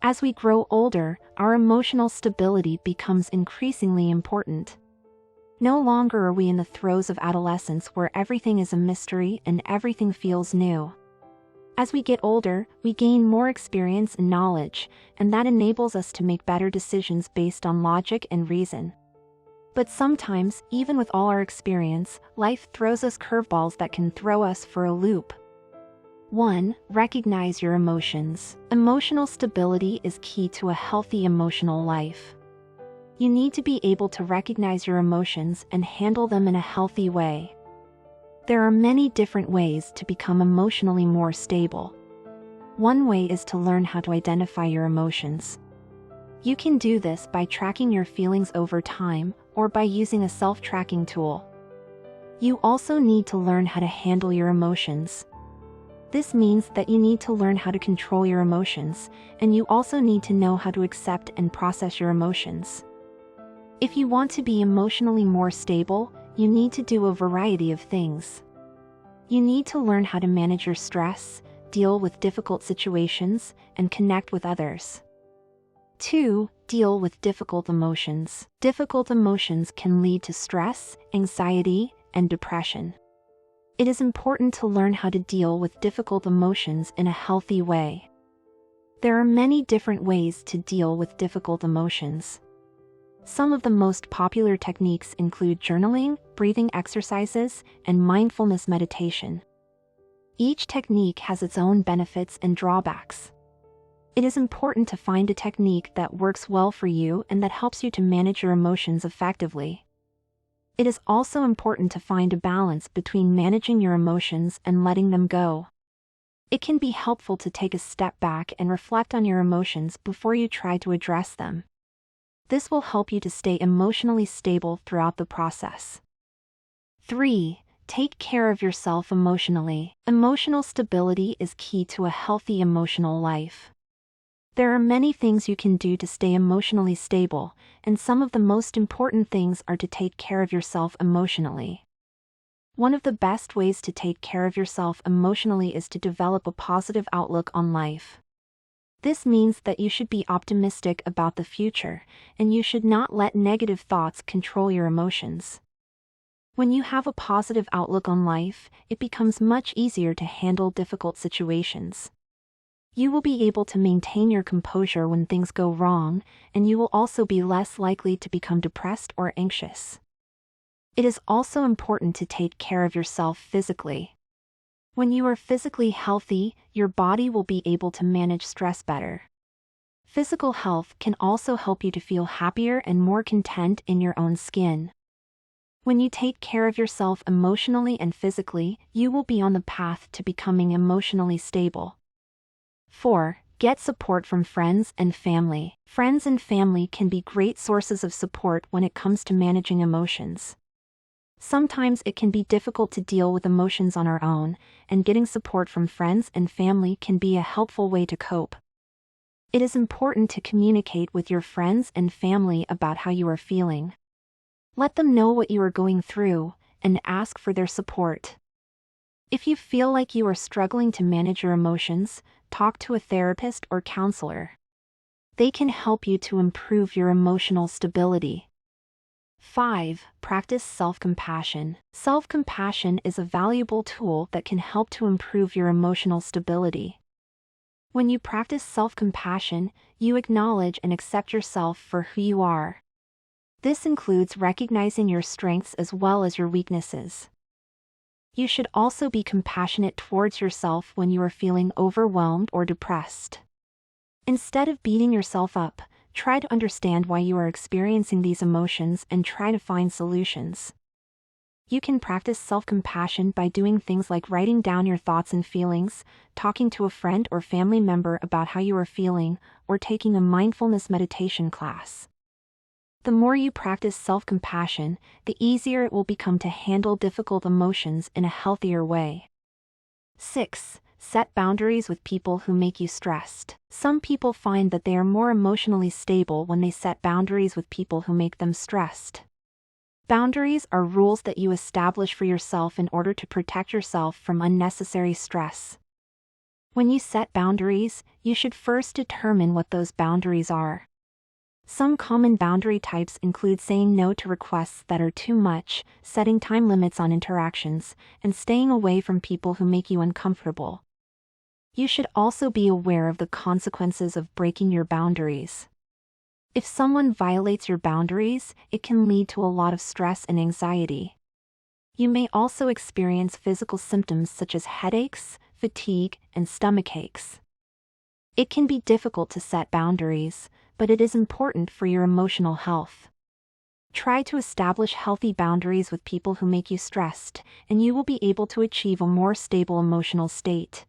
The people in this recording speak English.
As we grow older, our emotional stability becomes increasingly important. No longer are we in the throes of adolescence where everything is a mystery and everything feels new. As we get older, we gain more experience and knowledge, and that enables us to make better decisions based on logic and reason. But sometimes, even with all our experience, life throws us curveballs that can throw us for a loop. 1. Recognize your emotions. Emotional stability is key to a healthy emotional life. You need to be able to recognize your emotions and handle them in a healthy way. There are many different ways to become emotionally more stable. One way is to learn how to identify your emotions. You can do this by tracking your feelings over time or by using a self-tracking tool. You also need to learn how to handle your emotions. This means that you need to learn how to control your emotions, and you also need to know how to accept and process your emotions. If you want to be emotionally more stable, you need to do a variety of things. You need to learn how to manage your stress, deal with difficult situations, and connect with others. 2. Deal with difficult emotions. Difficult emotions can lead to stress, anxiety, and depression. It is important to learn how to deal with difficult emotions in a healthy way. There are many different ways to deal with difficult emotions. Some of the most popular techniques include journaling, breathing exercises, and mindfulness meditation. Each technique has its own benefits and drawbacks. It is important to find a technique that works well for you and that helps you to manage your emotions effectively. It is also important to find a balance between managing your emotions and letting them go. It can be helpful to take a step back and reflect on your emotions before you try to address them. This will help you to stay emotionally stable throughout the process. 3. Take care of yourself emotionally. Emotional stability is key to a healthy emotional life. There are many things you can do to stay emotionally stable, and some of the most important things are to take care of yourself emotionally. One of the best ways to take care of yourself emotionally is to develop a positive outlook on life. This means that you should be optimistic about the future, and you should not let negative thoughts control your emotions. When you have a positive outlook on life, it becomes much easier to handle difficult situations. You will be able to maintain your composure when things go wrong, and you will also be less likely to become depressed or anxious. It is also important to take care of yourself physically. When you are physically healthy, your body will be able to manage stress better. Physical health can also help you to feel happier and more content in your own skin. When you take care of yourself emotionally and physically, you will be on the path to becoming emotionally stable. 4. Get support from friends and family. Friends and family can be great sources of support when it comes to managing emotions. Sometimes it can be difficult to deal with emotions on our own, and getting support from friends and family can be a helpful way to cope. It is important to communicate with your friends and family about how you are feeling. Let them know what you are going through, and ask for their support. If you feel like you are struggling to manage your emotions, talk to a therapist or counselor. They can help you to improve your emotional stability. 5. Practice self-compassion. Self-compassion is a valuable tool that can help to improve your emotional stability. When you practice self-compassion, you acknowledge and accept yourself for who you are. This includes recognizing your strengths as well as your weaknesses. You should also be compassionate towards yourself when you are feeling overwhelmed or depressed. Instead of beating yourself up, try to understand why you are experiencing these emotions and try to find solutions. You can practice self-compassion by doing things like writing down your thoughts and feelings, talking to a friend or family member about how you are feeling, or taking a mindfulness meditation class. The more you practice self-compassion, the easier it will become to handle difficult emotions in a healthier way. 6. Set boundaries with people who make you stressed. Some people find that they are more emotionally stable when they set boundaries with people who make them stressed. Boundaries are rules that you establish for yourself in order to protect yourself from unnecessary stress. When you set boundaries, you should first determine what those boundaries are. Some common boundary types include saying no to requests that are too much, setting time limits on interactions, and staying away from people who make you uncomfortable. You should also be aware of the consequences of breaking your boundaries. If someone violates your boundaries, it can lead to a lot of stress and anxiety. You may also experience physical symptoms such as headaches, fatigue, and stomach aches. It can be difficult to set boundaries, but it is important for your emotional health. Try to establish healthy boundaries with people who make you stressed, and you will be able to achieve a more stable emotional state.